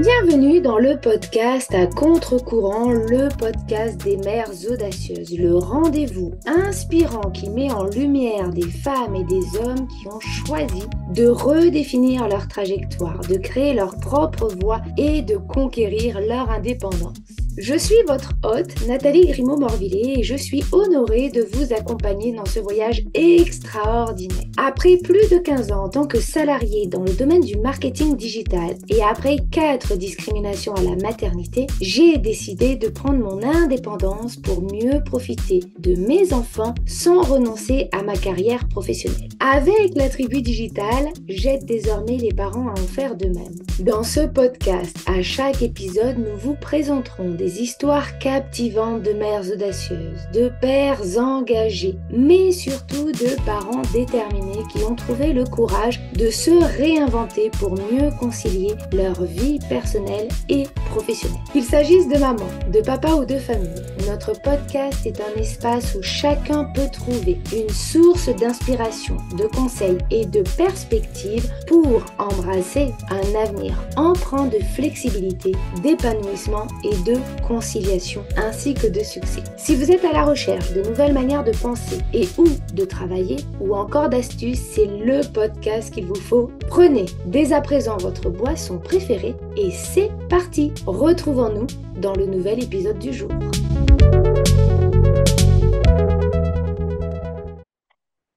Bienvenue dans le podcast à contre-courant, le podcast des mères audacieuses, le rendez-vous inspirant qui met en lumière des femmes et des hommes qui ont choisi de redéfinir leur trajectoire, de créer leur propre voie et de conquérir leur indépendance. Je suis votre hôte, Nathalie Grimaud-Morvillet, et je suis honorée de vous accompagner dans ce voyage extraordinaire. Après plus de 15 ans en tant que salariée dans le domaine du marketing digital et après 4 discriminations à la maternité, j'ai décidé de prendre mon indépendance pour mieux profiter de mes enfants sans renoncer à ma carrière professionnelle. Avec la tribu digitale, j'aide désormais les parents à en faire de même. Dans ce podcast, à chaque épisode, nous vous présenterons des histoires captivantes de mères audacieuses, de pères engagés, mais surtout de parents déterminés qui ont trouvé le courage de se réinventer pour mieux concilier leur vie personnelle et professionnelle. Qu'il s'agisse de maman, de papa ou de famille, notre podcast est un espace où chacun peut trouver une source d'inspiration, de conseils et de perspectives pour embrasser un avenir empreint de flexibilité, d'épanouissement et de conciliation ainsi que de succès. Si vous êtes à la recherche de nouvelles manières de penser et ou de travailler ou encore d'astuces, c'est le podcast qu'il vous faut. Prenez dès à présent votre boisson préférée et c'est parti. Retrouvons-nous dans le nouvel épisode du jour.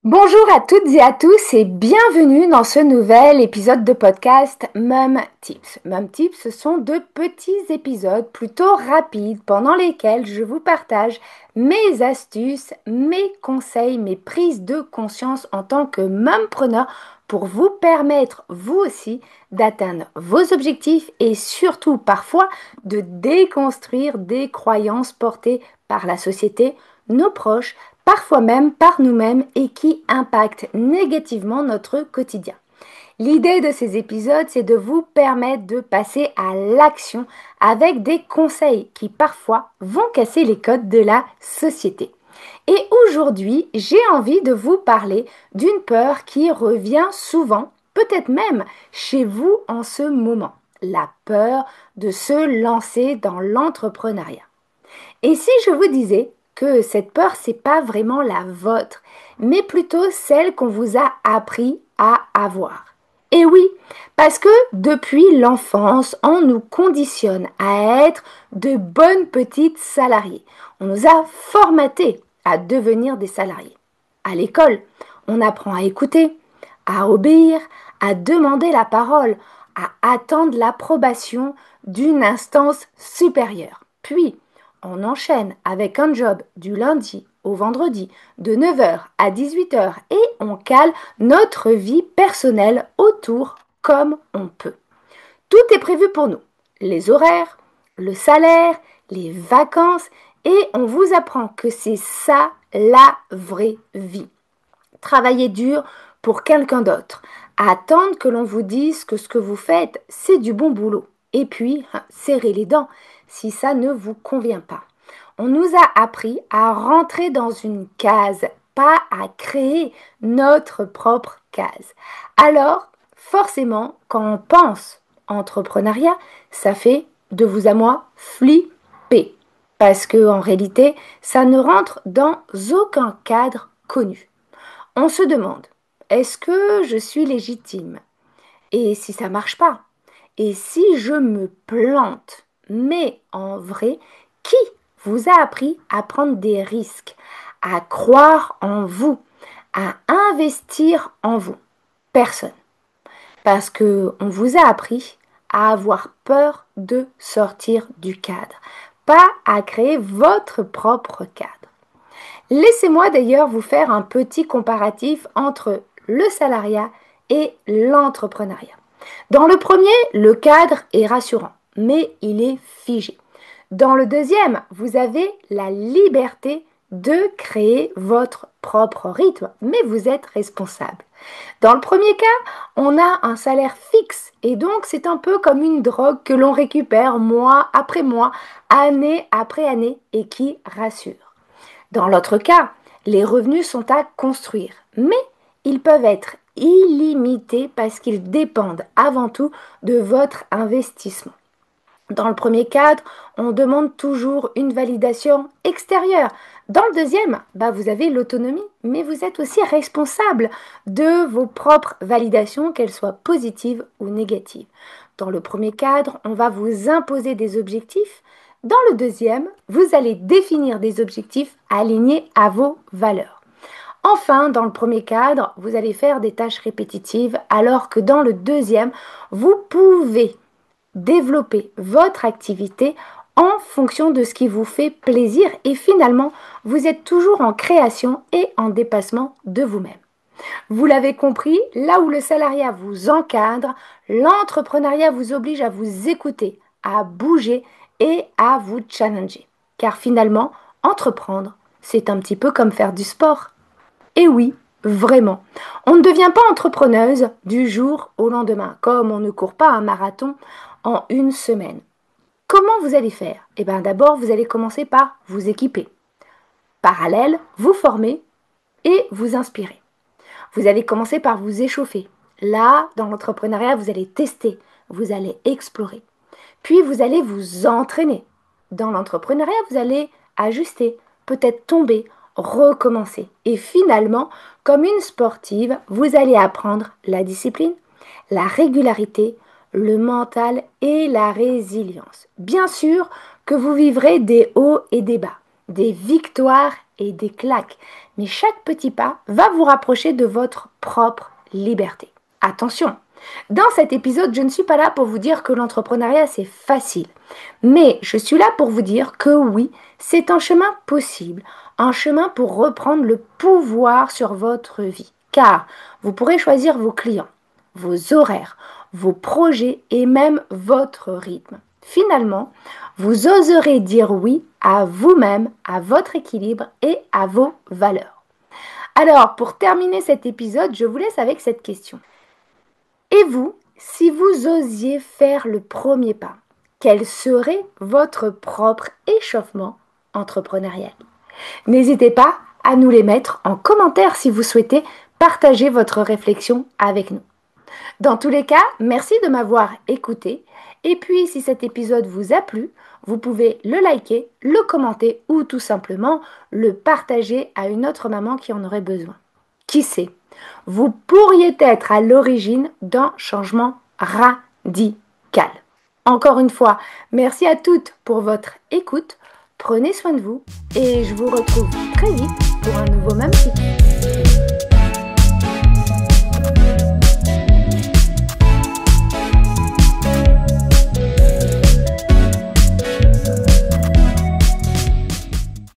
Bonjour à toutes et à tous et bienvenue dans ce nouvel épisode de podcast Mom Tips. Mom Tips, ce sont de petits épisodes plutôt rapides pendant lesquels je vous partage mes astuces, mes conseils, mes prises de conscience en tant que mompreneur pour vous permettre, vous aussi, d'atteindre vos objectifs et surtout parfois de déconstruire des croyances portées par la société, nos proches, parfois même par nous-mêmes et qui impactent négativement notre quotidien. L'idée de ces épisodes, c'est de vous permettre de passer à l'action avec des conseils qui parfois vont casser les codes de la société. Et aujourd'hui, j'ai envie de vous parler d'une peur qui revient souvent, peut-être même chez vous en ce moment. La peur de se lancer dans l'entrepreneuriat. Et si je vous disais que cette peur, c'est pas vraiment la vôtre, mais plutôt celle qu'on vous a appris à avoir. Et oui, parce que depuis l'enfance, on nous conditionne à être de bonnes petites salariées. On nous a formatés à devenir des salariés. À l'école, on apprend à écouter, à obéir, à demander la parole, à attendre l'approbation d'une instance supérieure. Puis, on enchaîne avec un job du lundi au vendredi de 9h à 18h et on cale notre vie personnelle autour comme on peut. Tout est prévu pour nous. Les horaires, le salaire, les vacances et on vous apprend que c'est ça la vraie vie. Travailler dur pour quelqu'un d'autre. Attendre que l'on vous dise que ce que vous faites, c'est du bon boulot. Et puis, serrez les dents si ça ne vous convient pas. On nous a appris à rentrer dans une case, pas à créer notre propre case. Alors, forcément, quand on pense entrepreneuriat, ça fait de vous à moi flipper. Parce que en réalité, ça ne rentre dans aucun cadre connu. On se demande, est-ce que je suis légitime? Et si ça marche pas? Et si je me plante? Mais en vrai, qui vous a appris à prendre des risques, à croire en vous, à investir en vous? Personne. Parce qu'on vous a appris à avoir peur de sortir du cadre, pas à créer votre propre cadre. Laissez-moi d'ailleurs vous faire un petit comparatif entre le salariat et l'entrepreneuriat. Dans le premier, le cadre est rassurant, mais il est figé. Dans le deuxième, vous avez la liberté de créer votre propre rythme, mais vous êtes responsable. Dans le premier cas, on a un salaire fixe et donc c'est un peu comme une drogue que l'on récupère mois après mois, année après année et qui rassure. Dans l'autre cas, les revenus sont à construire, mais ils peuvent être illimités parce qu'ils dépendent avant tout de votre investissement. Dans le premier cadre, on demande toujours une validation extérieure. Dans le deuxième, vous avez l'autonomie, mais vous êtes aussi responsable de vos propres validations, qu'elles soient positives ou négatives. Dans le premier cadre, on va vous imposer des objectifs. Dans le deuxième, vous allez définir des objectifs alignés à vos valeurs. Enfin, dans le premier cadre, vous allez faire des tâches répétitives, alors que dans le deuxième, vous pouvez développer votre activité en fonction de ce qui vous fait plaisir et finalement, vous êtes toujours en création et en dépassement de vous-même. Vous l'avez compris, là où le salariat vous encadre, l'entrepreneuriat vous oblige à vous écouter, à bouger et à vous challenger. Car finalement, entreprendre, c'est un petit peu comme faire du sport. Et oui, vraiment. On ne devient pas entrepreneuse du jour au lendemain, comme on ne court pas un marathon en une semaine. Comment vous allez faire? D'abord, vous allez commencer par vous équiper. Parallèle, vous former et vous inspirer. Vous allez commencer par vous échauffer. Là, dans l'entrepreneuriat, vous allez tester, vous allez explorer. Puis, vous allez vous entraîner. Dans l'entrepreneuriat, vous allez ajuster, peut-être tomber, recommencer. Et finalement, comme une sportive, vous allez apprendre la discipline, la régularité, le mental et la résilience. Bien sûr que vous vivrez des hauts et des bas, des victoires et des claques, mais chaque petit pas va vous rapprocher de votre propre liberté. Attention, dans cet épisode, je ne suis pas là pour vous dire que l'entrepreneuriat c'est facile, mais je suis là pour vous dire que oui, c'est un chemin possible, un chemin pour reprendre le pouvoir sur votre vie, car vous pourrez choisir vos clients, vos horaires, vos projets et même votre rythme. Finalement, vous oserez dire oui à vous-même, à votre équilibre et à vos valeurs. Alors, pour terminer cet épisode, je vous laisse avec cette question. Et vous, si vous osiez faire le premier pas, quel serait votre propre échauffement entrepreneurial? N'hésitez pas à nous les mettre en commentaire si vous souhaitez partager votre réflexion avec nous. Dans tous les cas, merci de m'avoir écouté. Et puis, si cet épisode vous a plu, vous pouvez le liker, le commenter ou tout simplement le partager à une autre maman qui en aurait besoin. Qui sait, vous pourriez être à l'origine d'un changement radical. Encore une fois, merci à toutes pour votre écoute. Prenez soin de vous et je vous retrouve très vite pour un nouveau Mum Tips.